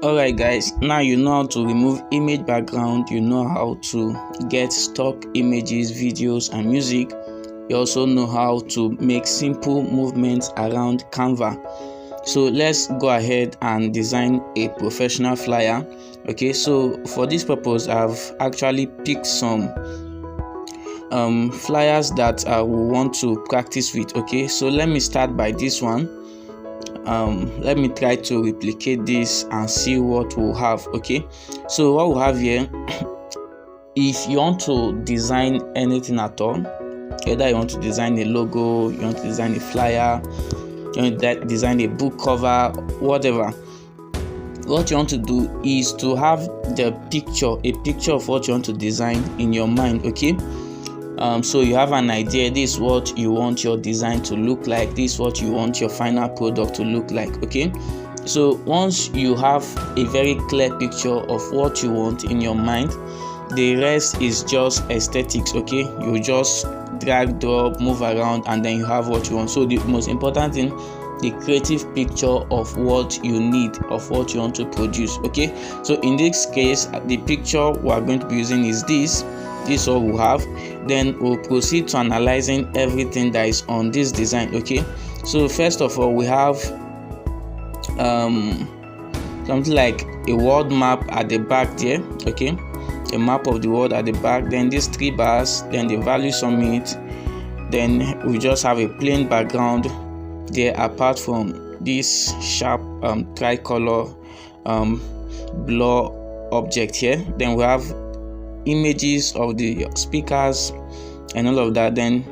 Alright guys, now you know how to remove image background, you know how to get stock images, videos and music. You also know how to make simple movements around Canva. So let's go ahead and design a professional flyer. Okay, so for this purpose I've actually picked some flyers that I will want to practice with. Okay, so let me start by this one. Let me try to replicate this and see what we'll have. Okay, so what we'll have here, if you want to design anything at all, either you want to design a logo, you want to design a flyer, you want to design a book cover, whatever, what you want to do is to have a picture of what you want to design in your mind. Okay, so you have an idea, this is what you want your design to look like, this is what you want your final product to look like. Okay, so once you have a very clear picture of what you want in your mind, the rest is just aesthetics. Okay, you just drag, drop, move around, and then you have what you want. So the most important thing, the creative picture of what you need, of what you want to produce. Okay, so in this case the picture we are going to be using is this is all we have. Then we'll proceed to analyzing everything that is on this design. Okay, so first of all we have something like a world map at the back there. Okay, a map of the world at the back, then these 3 bars, then the values on it, then we just have a plain background there apart from this sharp tricolor blur object here. Then we have images of the speakers and all of that, then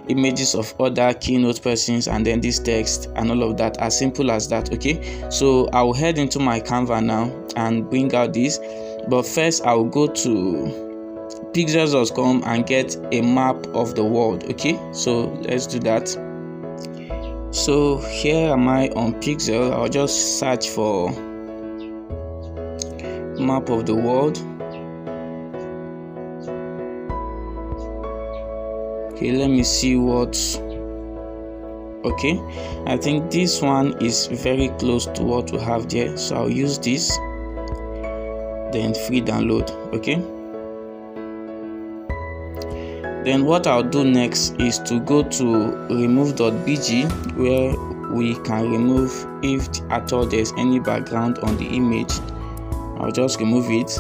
images of other keynote persons, and then this text and all of that, as simple as that. Okay, so I will head into my Canva now and bring out this, but first I will go to pixels.com and get a map of the world. Okay, so let's do that. So here am I on Pixel. I'll just search for map of the world. Okay, let me see what's okay. I think this one is very close to what we have there, so I'll use this, then free download. Okay, then what I'll do next is to go to remove.bg, where we can remove, if at all there's any background on the image, I'll just remove it.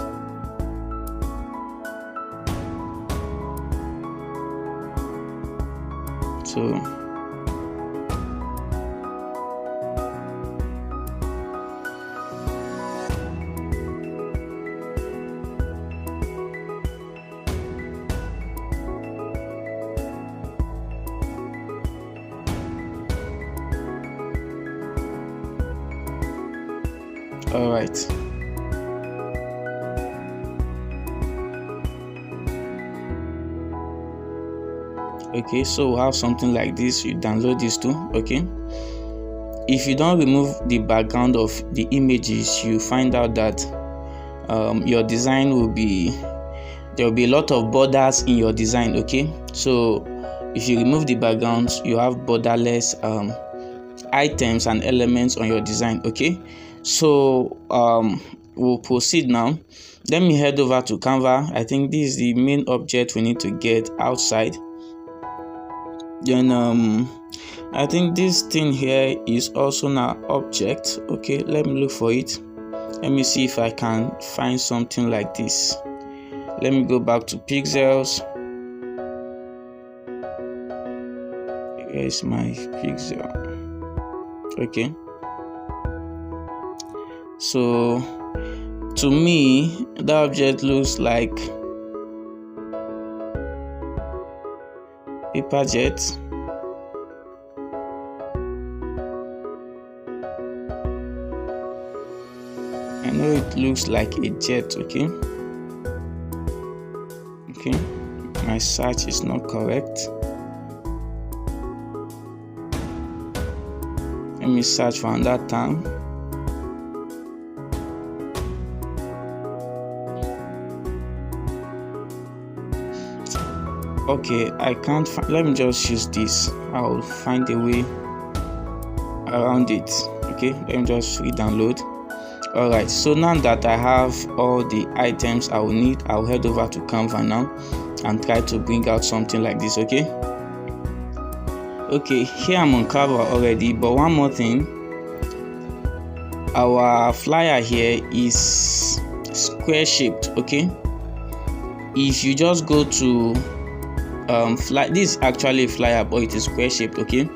So all right. Okay, so we'll have something like this. You download this too. Okay, if you don't remove the background of the images, you find out that your design will be, there will be a lot of borders in your design. Okay, so if you remove the backgrounds, you have borderless items and elements on your design. Okay, so we'll proceed now. Let me head over to Canva. I think this is the main object we need to get outside. Then I think this thing here is also an object. Okay, let me look for it. Let me see if I can find something like this. Let me go back to pixels. Here's my pixel. Okay, so to me the object looks like paper jet. I know it looks like a jet. Okay, okay, my search is not correct. Let me search for another term. Okay, I can't find, let me just use this. I'll find a way around it. Okay, let me just re-download. Alright, so now that I have all the items I will need, I'll head over to Canva now and try to bring out something like this. Okay, here I'm on Canva already, but one more thing, our flyer here is square shaped. Okay, if you just go to this is actually a flyer, but it is square shaped. Okay,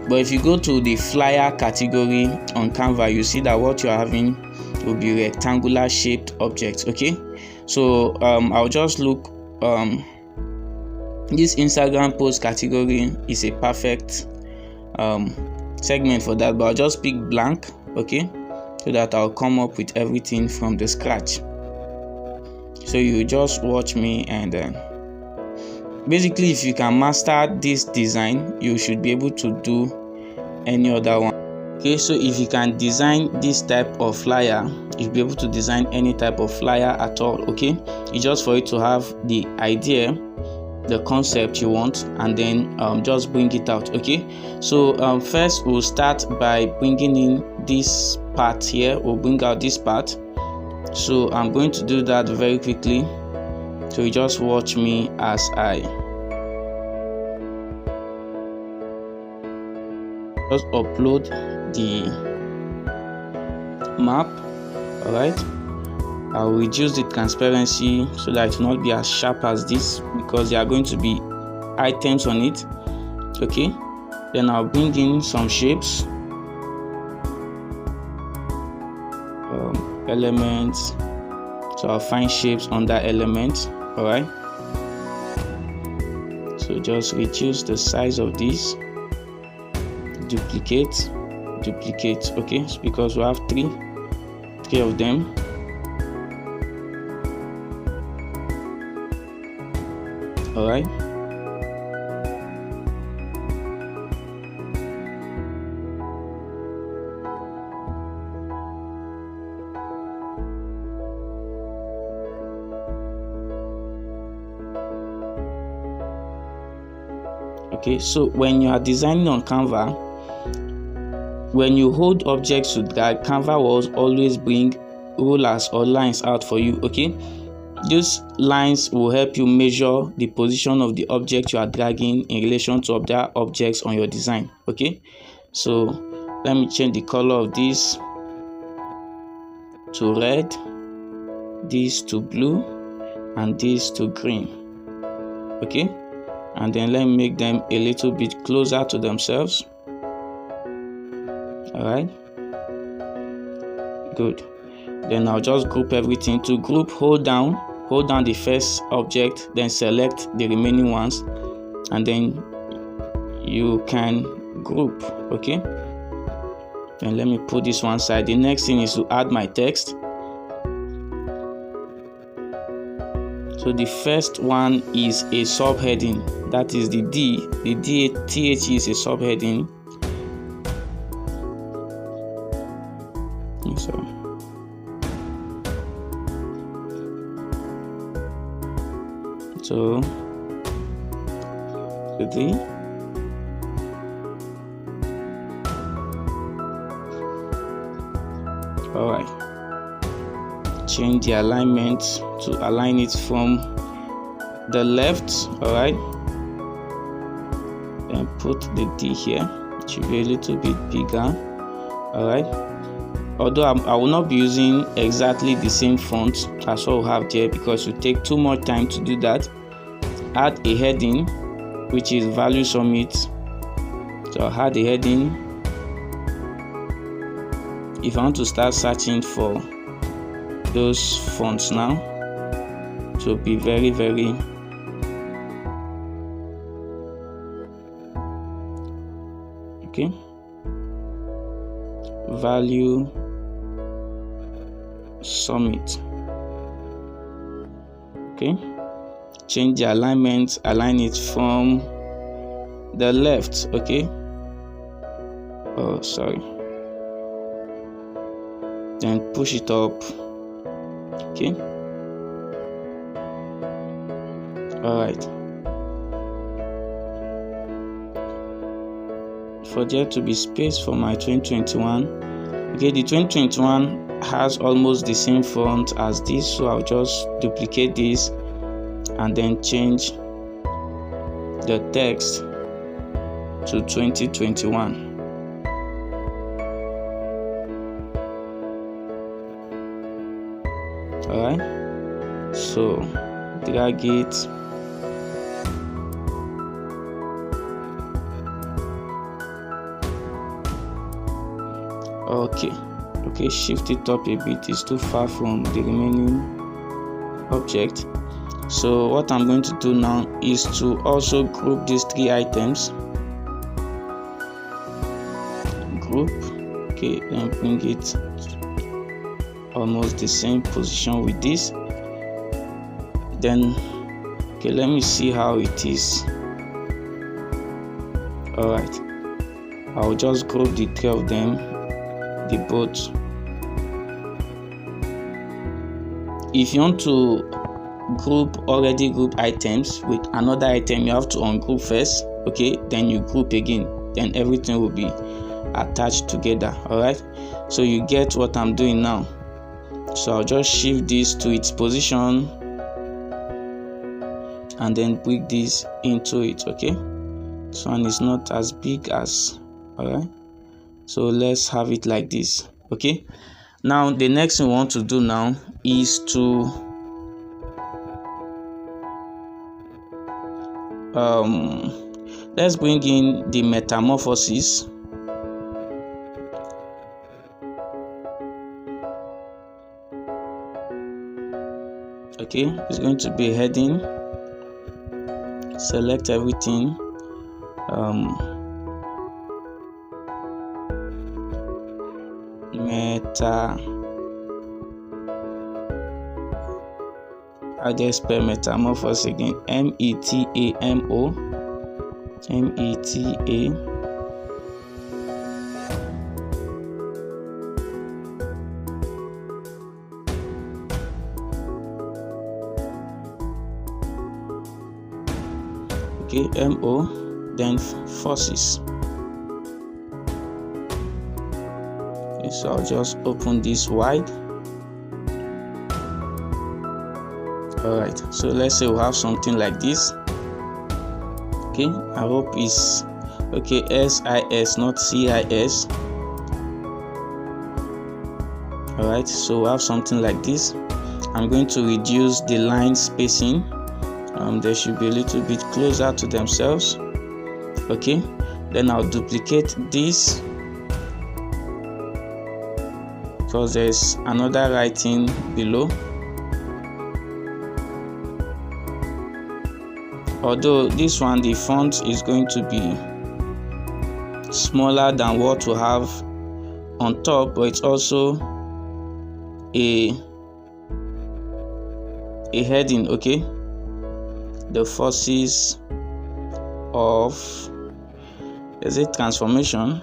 but if you go to the flyer category on Canva, you see that what you are having will be rectangular shaped objects. Okay, so I'll just look, this Instagram post category is a perfect segment for that, but I'll just pick blank. Okay, so that I'll come up with everything from the scratch. So you just watch me, and basically if you can master this design, you should be able to do any other one. Okay, so if you can design this type of flyer, you'll be able to design any type of flyer at all. Okay, it's just for you to have the idea, the concept you want, and then just bring it out. Okay, so first we'll start by bringing in this part here. We'll bring out this part, so I'm going to do that very quickly, so you just watch me as I just upload the map. All right, I'll reduce the transparency so that it will not be as sharp as this, because there are going to be items on it. Okay, then I'll bring in some shapes, elements, so I'll find shapes under elements. All right, so just reduce the size of this, duplicate. Okay, it's because we have three of them. All right, okay, so when you are designing on Canva, when you hold objects to drag, Canva will always bring rulers or lines out for you. Okay, these lines will help you measure the position of the object you are dragging in relation to other objects on your design. Okay, so let me change the color of this to red, this to blue, and this to green. Okay, and then let me make them a little bit closer to themselves. All right, good. Then I'll just group everything. To group, hold down the first object, then select the remaining ones, and then you can group. Okay, then let me put this one side. The next thing is to add my text. So the first one is a subheading, that is the D. The TH is a subheading. So the D. All right, change the alignment to align it from the left. All right, then put the D here. It should be a little bit bigger. All right, although I will not be using exactly the same font as what we have there, because it will take too much time to do that. Add a heading, which is value summit. So I'll add a heading. If I want to start searching for those fonts now, to be very okay, value summit. Okay, change the alignment, align it from the left. Okay, oh sorry, then push it up. Okay, all right, for there to be space for my 2021. Okay, the 2021 has almost the same font as this, so I'll just duplicate this and then change the text to 2021. Alright, so drag it. Okay, shift it up a bit. It's too far from the remaining object. So what I'm going to do now is to also group these 3 items. Group. Okay, then bring it almost the same position with this. Then okay, let me see how it is. Alright, I'll just group the 3 of them, the both. If you want to group already grouped items with another item, you have to ungroup first, okay, then you group again, then everything will be attached together. Alright, so you get what I'm doing now. So I'll just shift this to its position and then bring this into it. Okay, this one is not as big as, alright, so let's have it like this. Okay, now the next thing we want to do now is to let's bring in the metamorphosis. Okay, it's going to be heading. Select everything. I just spell metamorphosis again. METAMO. Okay, MO, then forces. Okay, so I'll just open this wide. Alright, so let's say we have something like this. Okay, I hope it's okay. SIS, not CIS. Alright, so we have something like this. I'm going to reduce the line spacing. They should be a little bit closer to themselves. Okay, then I'll duplicate this because there's another writing below. Although this one, the font is going to be smaller than what we have on top, but it's also a heading. Okay, the forces of, is it transformation?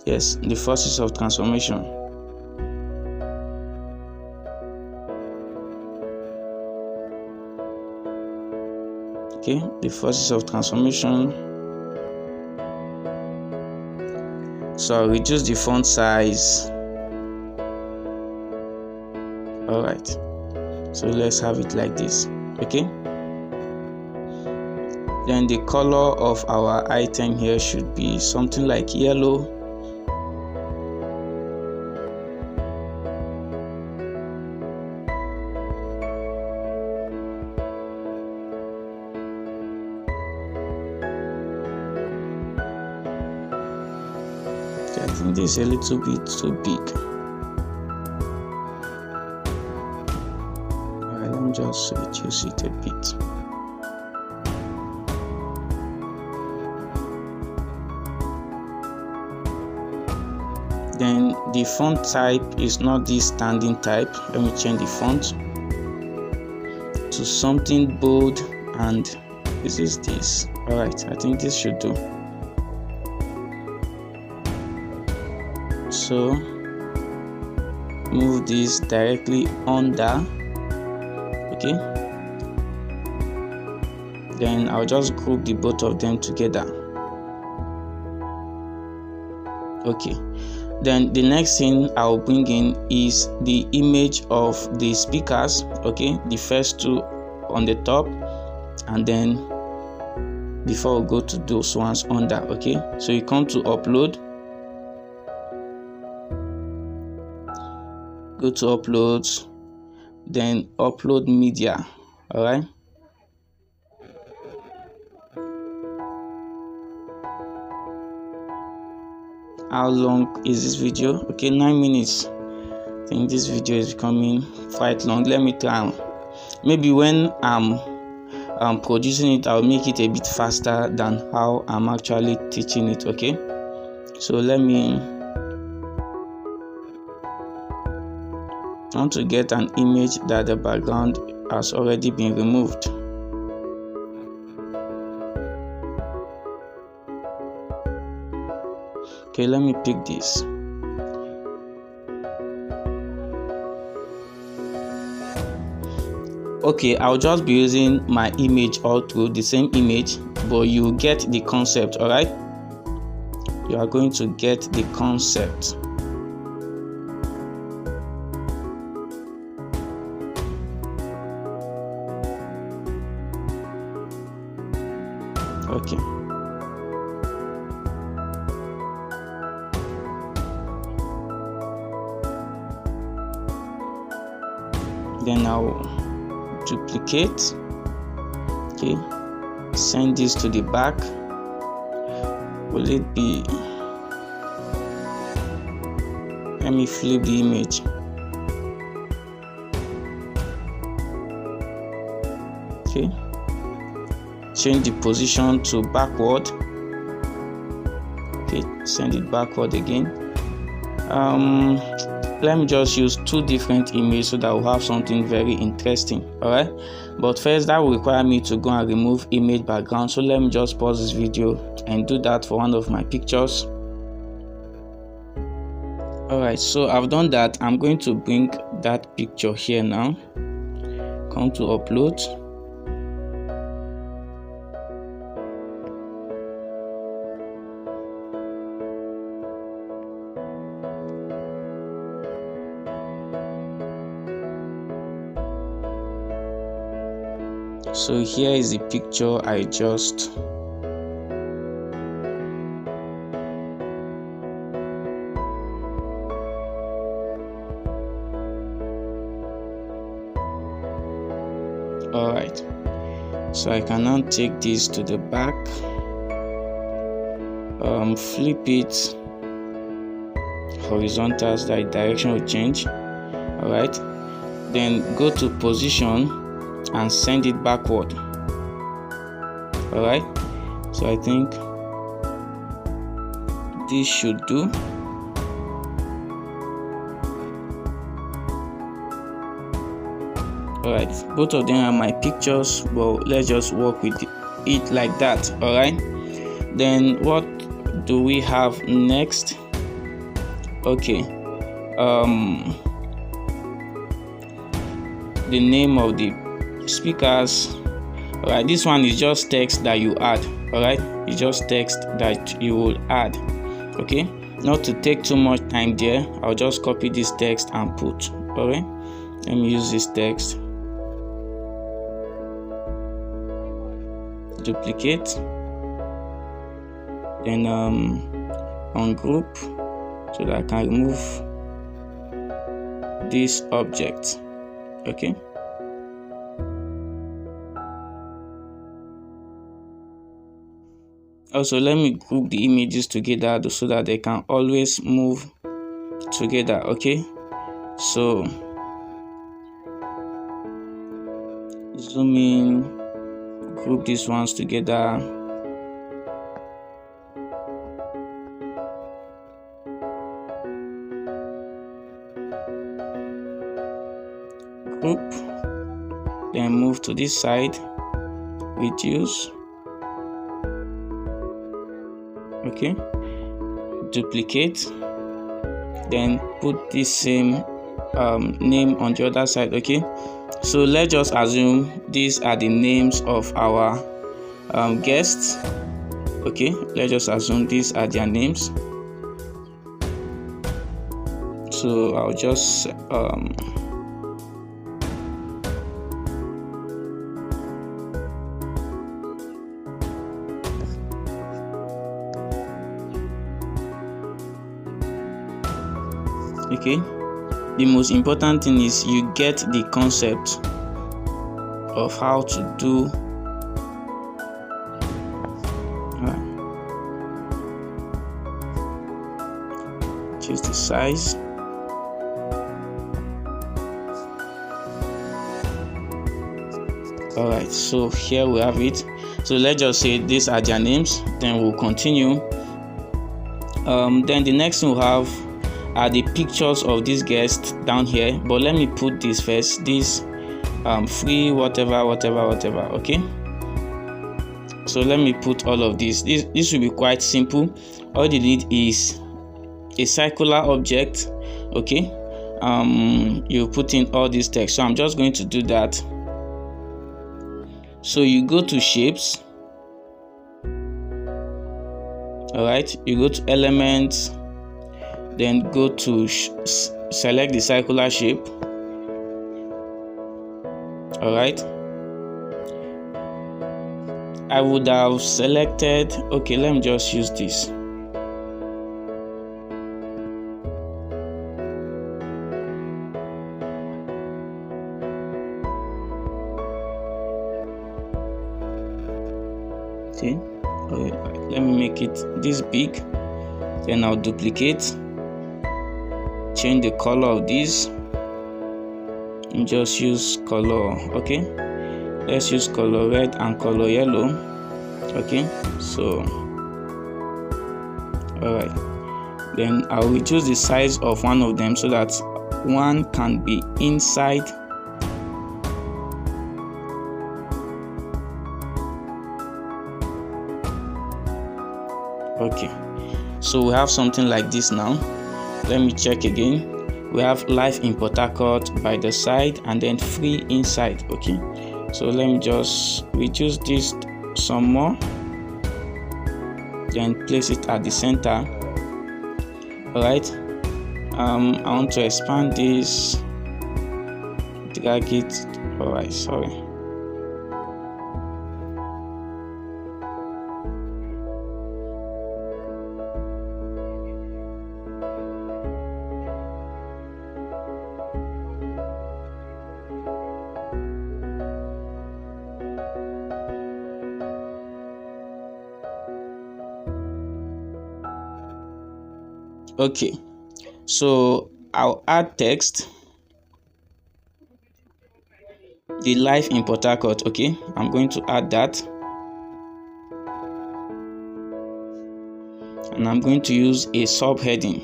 Yes, the forces of transformation. Okay, the forces of transformation. So I'll reduce the font size. Alright, so let's have it like this. Okay, then the color of our item here should be something like yellow. Okay, I think this is a little bit too big. Alright, let me just reduce it a bit. Then the font type is not this standing type. Let me change the font to something bold, and this is this. Alright, I think this should do. So move this directly under. Okay, then I'll just group the both of them together. Okay, Then the next thing I'll bring in is the image of the speakers, okay, the first two on the top, and then before we go to those ones under, okay. So you come to upload, go to uploads, then upload media. All right, how long is this video? Okay, 9 minutes. I think this video is becoming quite long. Let me try. Maybe when I'm producing it, I'll make it a bit faster than how I'm actually teaching it. Okay, so let me, I want to get an image that the background has already been removed. Okay, let me pick this. Okay, I'll just be using my image all through, the same image, but you get the concept. All right, you are going to get the concept. Okay, then I'll duplicate. Okay, send this to the back. Will it be, let me flip the image. Okay, change the position to backward. Okay, send it backward again. Let me just use two different images so that we'll have something very interesting. All right, but first that will require me to go and remove image background. So let me just pause this video and do that for one of my pictures. All right, so I've done that. I'm going to bring that picture here now. Come to upload. So here is the picture I just all right, so I can now take this to the back, flip it horizontal so that direction will change. All right, then go to position and send it backward. All right, so I think this should do. All right, both of them are my pictures, but let's just work with it like that. All right, then what do we have next? Okay, the name of the speakers. All right, this one is just text that you add. All right, it's just text that you will add. Okay, not to take too much time there, I'll just copy this text and put. All right, let me use this text, duplicate, then ungroup so that I can remove this object. Okay, also let me group the images together so that they can always move together. Okay, so zoom in, group these ones together, group, then move to this side, reduce. Okay, duplicate, then put this same name on the other side. Okay, so let's just assume these are the names of our guests. Okay, let's just assume these are their names. So I'll just okay. The most important thing is you get the concept of how to do choose the size. Alright, so here we have it. So let's just say these are their names, then we'll continue. Then the next thing we'll have are the pictures of these guests down here, but let me put this first. This free whatever, okay. So let me put all of this. This will be quite simple. All you need is a circular object, okay. You put in all this text, so I'm just going to do that. So you go to shapes, all right, you go to elements, then go to select the circular shape, all right. I would have selected, okay, let me just use this. See, okay, let me make it this big, then I'll duplicate, change the color of this, and just use color, okay. Let's use color red and color yellow, okay. So all right, then I'll reduce the size of one of them so that one can be inside. Okay, so we have something like this now. Let me check again. We have live in Port Harcourt by the side and then free inside, okay. So let me just reduce this some more, then place it at the center. All right, I want to expand this, drag it. All right, sorry. Okay, so I'll add text, the live in Port Harcourt, okay. I'm going to add that, and I'm going to use a subheading.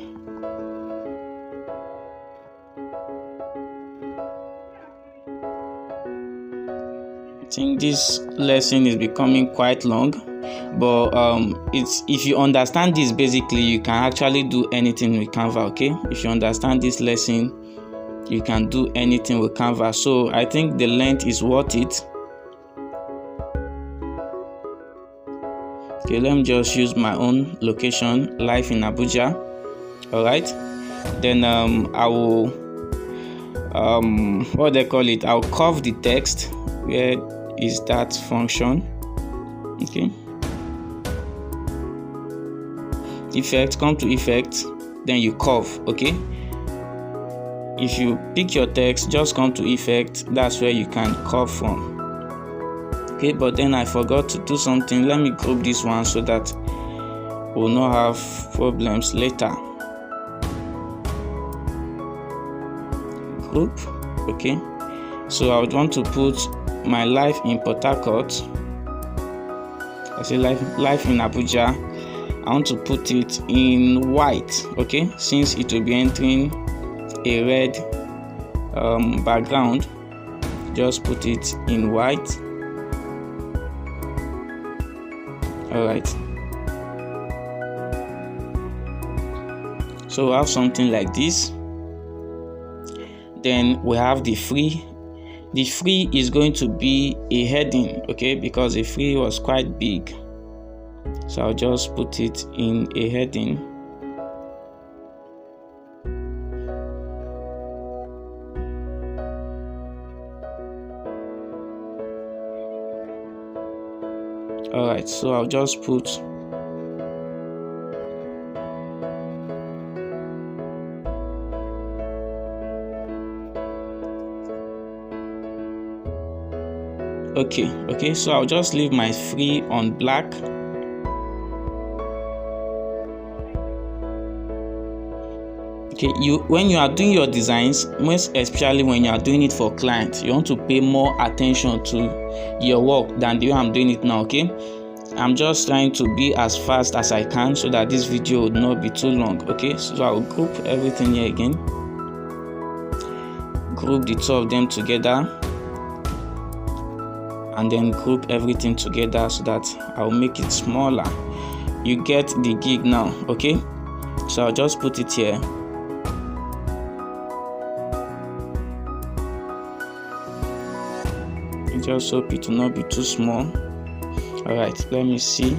I think this lesson is becoming quite long, but it's, if you understand this, basically you can actually do anything with Canva, okay. If you understand this lesson, you can do anything with Canva. So I think the length is worth it. Okay, let me just use my own location, live in Abuja. All right, then I will what they call it, I'll curve the text. Where is that function? Okay, effect, come to effect, then you curve, okay. If you pick your text, just come to effect, that's where you can curve from, okay. But then I forgot to do something. Let me group this one so that we'll not have problems later. Group, okay. So I would want to put my live in Port Harcourt. I say live in Abuja. I want to put it in white, okay, since it will be entering a red background. Just put it in white. All right, so we have something like this. Then we have the free. The free is going to be a heading, okay, because the free was quite big, so I'll just put it in a heading. All right, so I'll just put okay, so I'll just leave my free on black. Okay, when you are doing your designs, most especially when you are doing it for clients, you want to pay more attention to your work than the way I'm doing it now. Okay, I'm just trying to be as fast as I can so that this video would not be too long. Okay, so I'll group everything here again, group the two of them together, and then group everything together so that I'll make it smaller. You get the gig now. Okay, so I'll just put it here. I just hope it will not be too small. All right, let me see.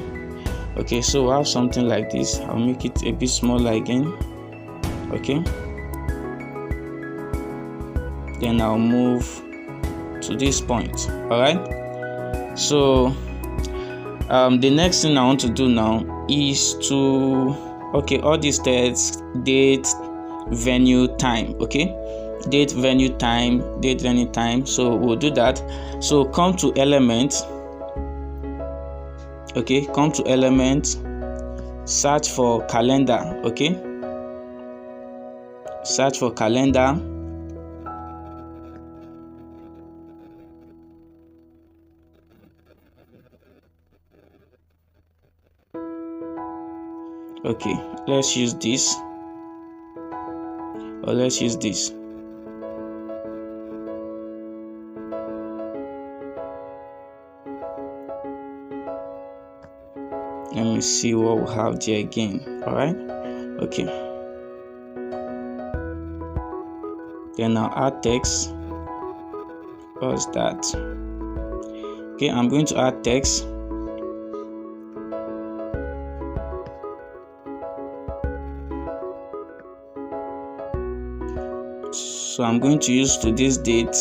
Okay, so we'll have something like this. I'll make it a bit smaller again. Okay, then I'll move to this point. All right, so the next thing I want to do now is to all these tests: date, venue, time. Okay, date, venue, time. So we'll do that. So come to element. Okay, come to element, search for calendar. Okay, search for calendar. Okay, let's use this, or let's use this. Let me see what we have there again. All right, okay, then I'll add text. What's that? Okay, I'm going to add text. So I'm going to use today's date,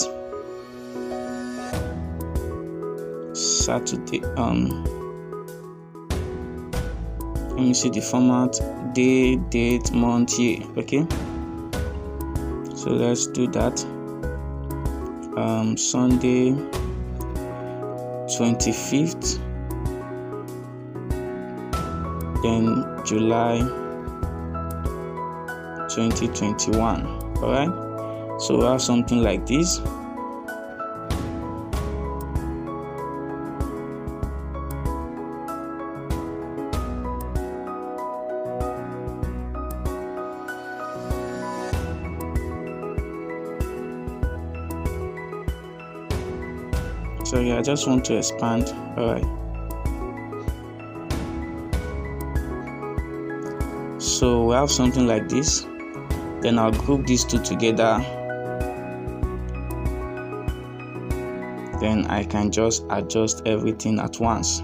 Saturday. Let me see the format: day, date, month, year. Okay, so let's do that. Sunday 25th, then July 2021. All right, so we have something like this. So yeah, I just want to expand. All right, so we have something like this. Then I'll group these two together. Then I can just adjust everything at once.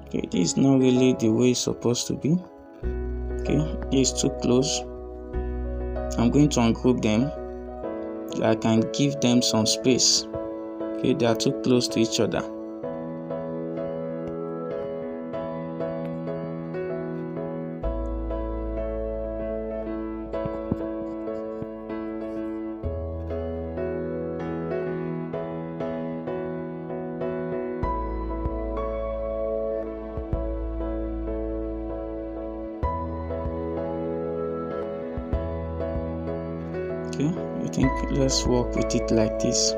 Okay, this is not really the way it's supposed to be. Okay, it's too close. I'm going to ungroup them. I can give them some space. Okay, they are too close to each other. Okay, I think let's work with it like this.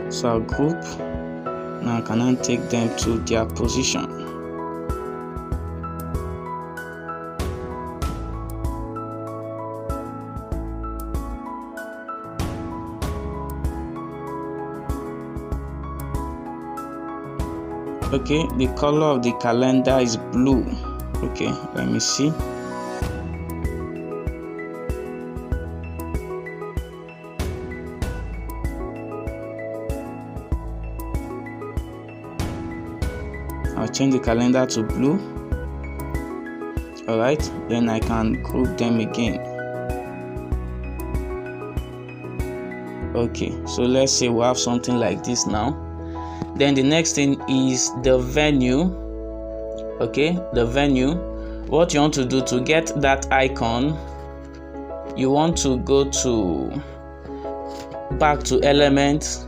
So I'll group. Now I can now take them to their position. Okay, the color of the calendar is blue. Okay, let me see. I'll change the calendar to blue. All right, then I can group them again. Okay, so let's say we have something like this now. Then the next thing is the venue. Okay, the venue. What you want to do to get that icon, you want to go back to elements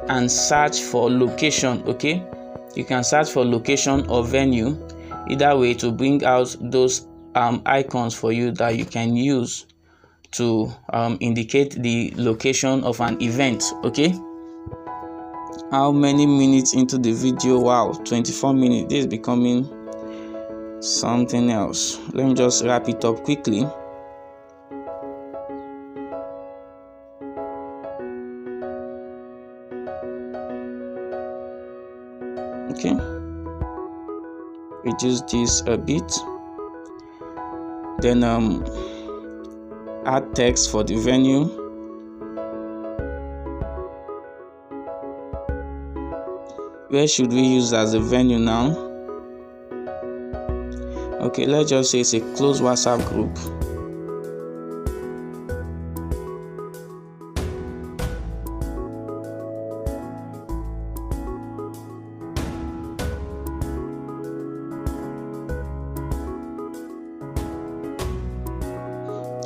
and search for location. Okay, you can search for location or venue. Either way, to bring out those icons for you that you can use to indicate the location of an event. Okay, how many minutes into the video? Wow, 24 minutes. This is becoming something else. Let me just wrap it up quickly. Okay, reduce this a bit, then add text for the venue. Where should we use as a venue now? Okay, let's just say it's a closed WhatsApp group.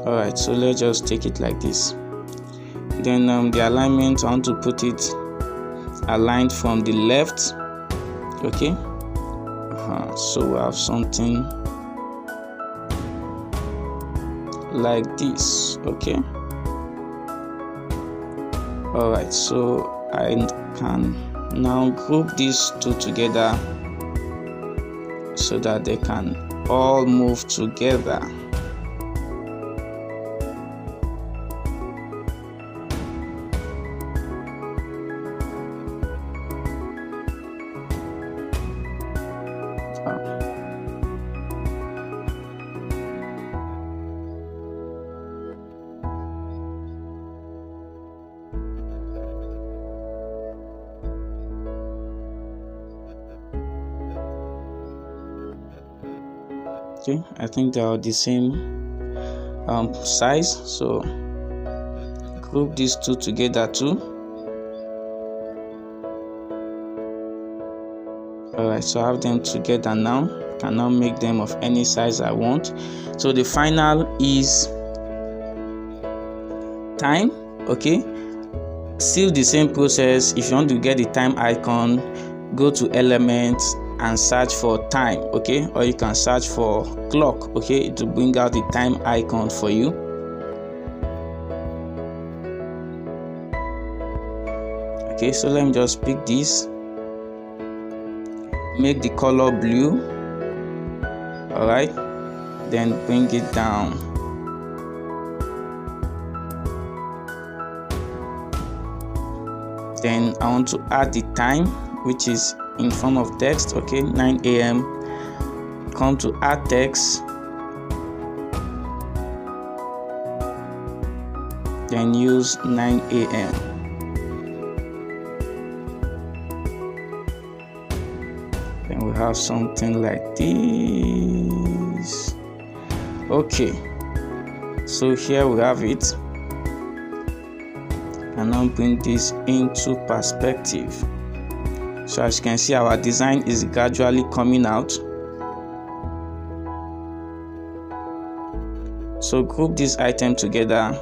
Alright, so let's just take it like this. Then the alignment, I want to put it aligned from the left. Okay, so we have something like this. Okay, alright, so I can now group these two together so that they can all move together. Okay, I think they are the same size, so group these two together too. Alright, so I have them together now. Can now make them of any size I want. So the final is time. Okay, still the same process. If you want to get the time icon, go to elements and search for time. Okay, or you can search for clock. Okay, to bring out the time icon for you. Okay, so let me just pick this, make the color blue. All right, then bring it down. Then I want to add the time, which is in form of text. Okay, 9 a.m. Come to add text, then use 9 a.m. Then we have something like this. Okay, so here we have it. And now bring this into perspective. So as you can see, our design is gradually coming out. So group this item together.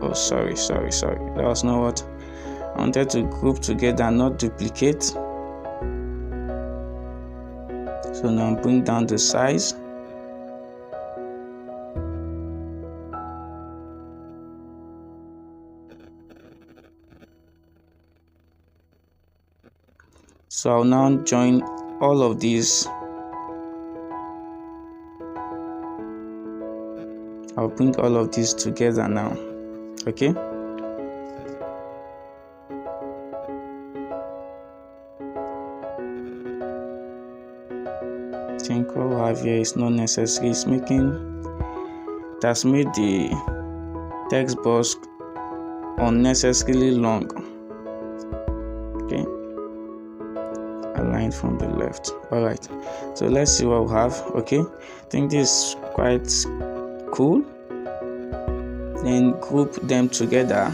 Oh, sorry. That was not what I wanted to group together, not duplicate. So now bring down the size. So I'll now join all of these. I'll bring all of these together now. Okay. I think what we have here is not necessary. It's that's made the text box unnecessarily long. Okay. Align line from the left. All right, so let's see what we have. Okay, I think this is quite cool. Then group them together.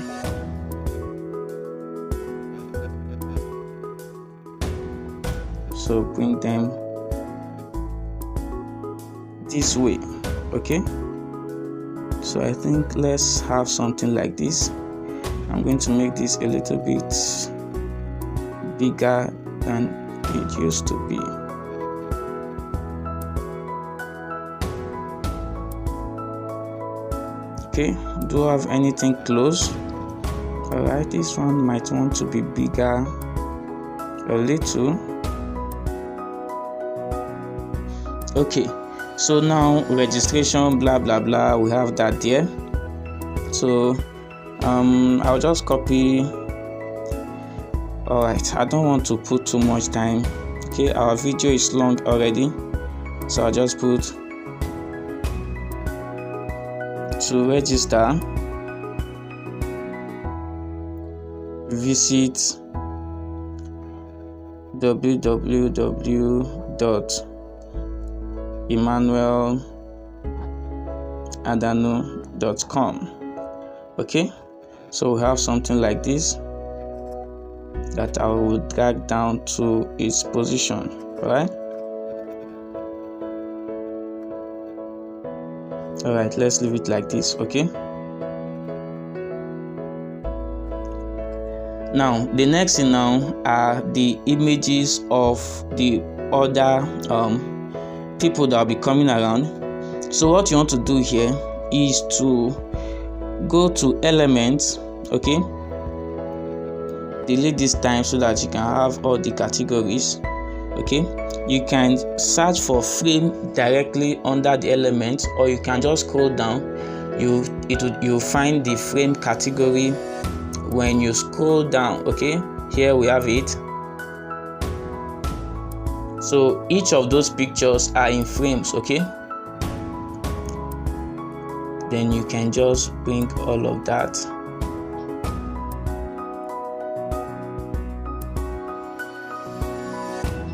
So bring them this way. Okay, so I think let's have something like this. I'm going to make this a little bit bigger than it used to be. Okay, do I have anything close? All right, this one might want to be bigger a little. Okay, so now registration, blah blah blah, we have that there. So I'll just copy. All right, I don't want to put too much time. Okay, our video is long already, so I'll just put to register, visit www.emmanueladanu.com. Okay, so we have something like this that I will drag down to its position. All right, let's leave it like this. Okay, now the next thing now are the images of the other people that will be coming around. So what you want to do here is to go to elements. Okay, delete this time so that you can have all the categories. Okay, you can search for frame directly under the element, or you can just scroll down. You'll find the frame category when you scroll down. Okay, here we have it. So each of those pictures are in frames. Okay, then you can just bring all of that.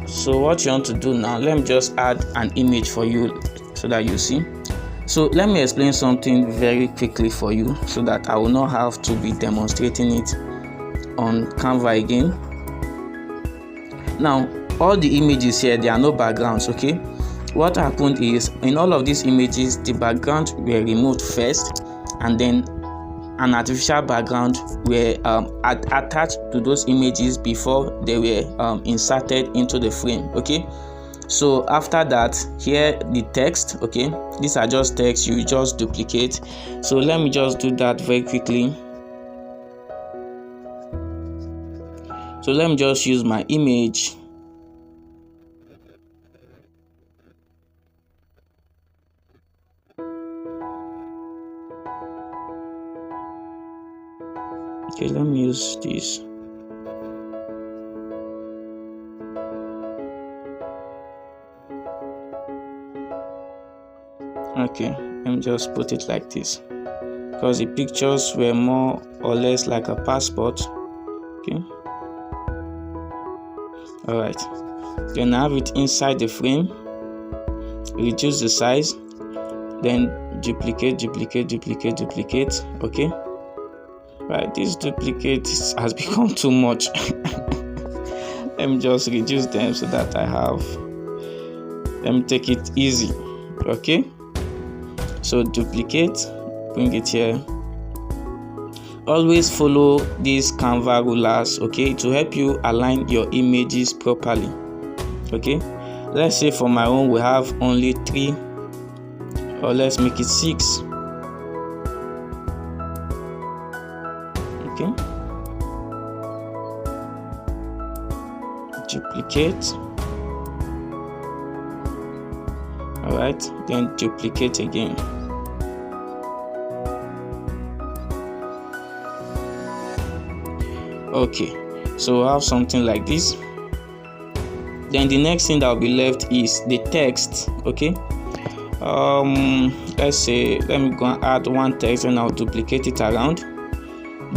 So what you want to do now, let me just add an image for you so that you see. So let me explain something very quickly for you so that I will not have to be demonstrating it on Canva again. Now all the images here, there are no backgrounds. Okay, what happened is in all of these images the background were removed first, and then an artificial background were attached to those images before they were inserted into the frame. Okay, so after that, here the text. Okay, these are just text you just duplicate. So let me just do that very quickly. So let me just use my image. Okay, let me use this. Okay, let me just put it like this because the pictures were more or less like a passport. Okay, all right, then I have it inside the frame. Reduce the size, then duplicate. Okay, right, this duplicate has become too much. Let me just reduce them so that I have, let me take it easy. Okay, so duplicate, bring it here. Always follow these Canva rulers, okay, to help you align your images properly. Okay, let's say for my own we have only 3, or let's make it 6. Okay, duplicate. All right, then duplicate again. Okay, so I have something like this. Then the next thing that will be left is the text. Okay, let's say, let me go and add one text and I'll duplicate it around.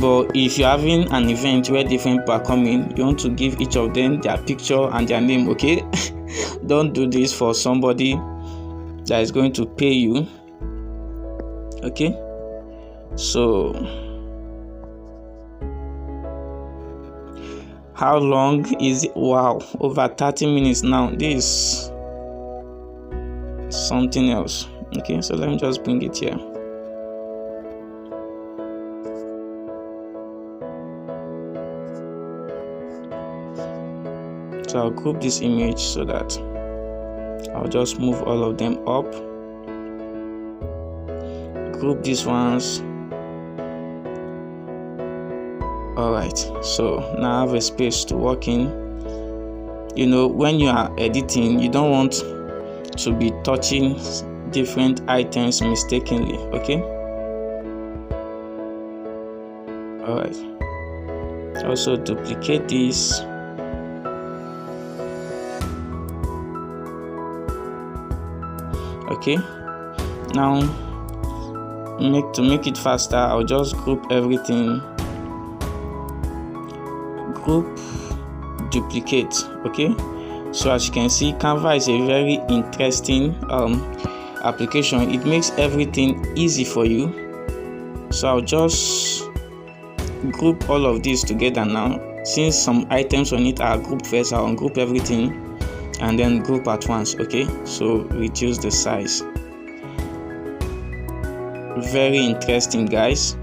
But if you're having an event where different people are coming, you want to give each of them their picture and their name, okay? Don't do this for somebody that is going to pay you, okay? So how long is it? Wow, over 30 minutes now. This is something else. Okay, so let me just bring it here. So I'll group this image so that I'll just move all of them up. Group these ones. Alright, so now I have a space to work in. You know, when you are editing, you don't want to be touching different items mistakenly, okay? Alright, also duplicate this. Okay, now to make it faster, I'll just group everything. Group, duplicate. Okay, so as you can see, Canva is a very interesting application. It makes everything easy for you. So I'll just group all of these together now. Since some items on it are grouped first, I'll ungroup everything and then group at once. Okay, so reduce the size. Very interesting, guys.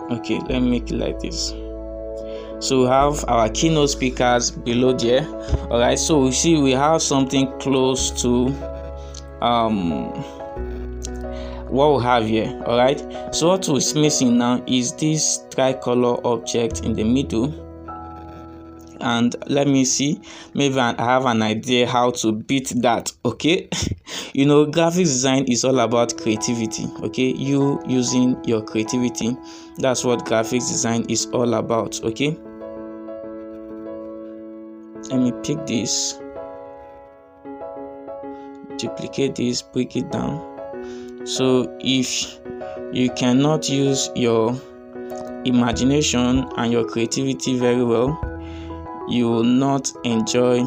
Okay, let me make it like this. So we have our keynote speakers below there. All right, so we see we have something close to what we have here. All right, so what is missing now is this tricolor object in the middle. And let me see, maybe I have an idea how to beat that. Okay, you know, graphics design is all about creativity. Okay, you using your creativity, that's what graphics design is all about. Okay, let me pick this, duplicate this, break it down. So if you cannot use your imagination and your creativity very well, you will not enjoy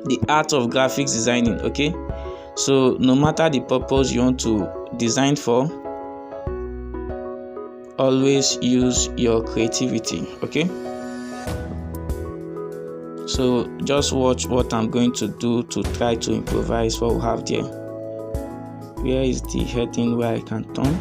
the art of graphics designing. Okay, so no matter the purpose you want to design for, always use your creativity. Okay, so just watch what I'm going to do to try to improvise what we have there. Where is the heading where I can turn?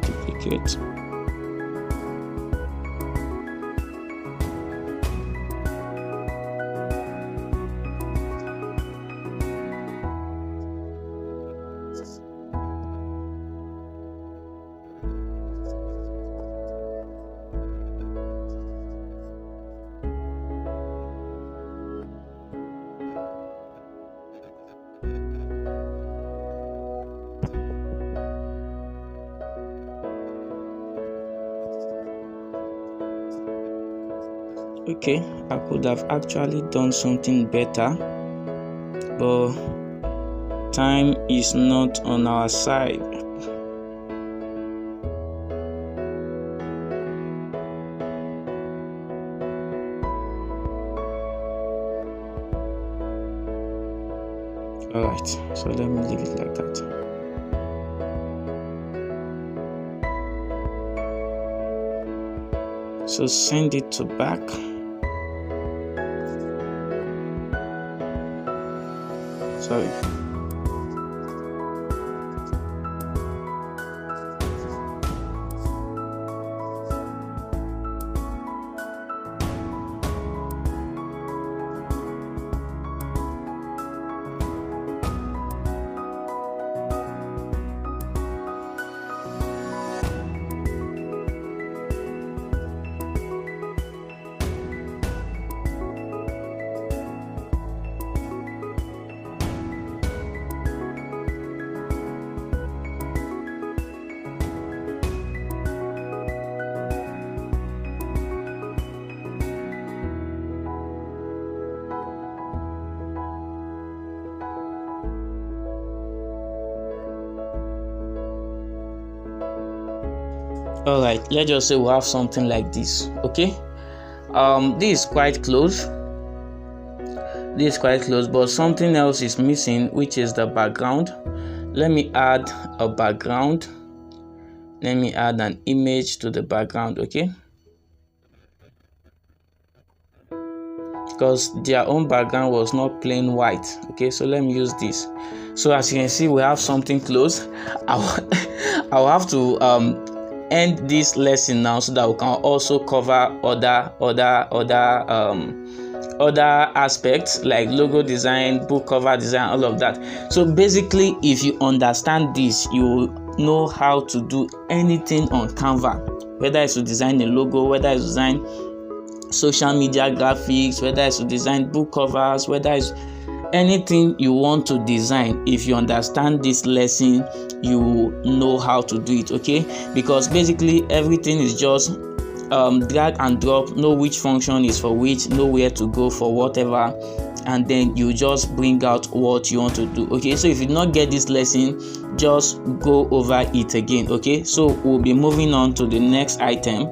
Duplicate. Okay, I could have actually done something better, but time is not on our side. Alright, so let me leave it like that. So send it to back. Sorry. All right, let's just say we have something like this. Okay, this is quite close. This is quite close, but something else is missing, which is the background. Let me add a background. Let me add an image to the background. Okay, because their own background was not plain white. Okay, so let me use this. So as you can see, we have something close. I'll have to end this lesson now so that we can also cover other aspects like logo design, book cover design, all of that. So basically, if you understand this, you will know how to do anything on Canva, whether it's to design a logo, whether it's to design social media graphics, whether it's to design book covers, whether it's anything you want to design. If you understand this lesson, you know how to do it. Okay, because basically everything is just drag and drop, know which function is for which, know where to go for whatever, and then you just bring out what you want to do. Okay, so if you not get this lesson, just go over it again. Okay, so we'll be moving on to the next item.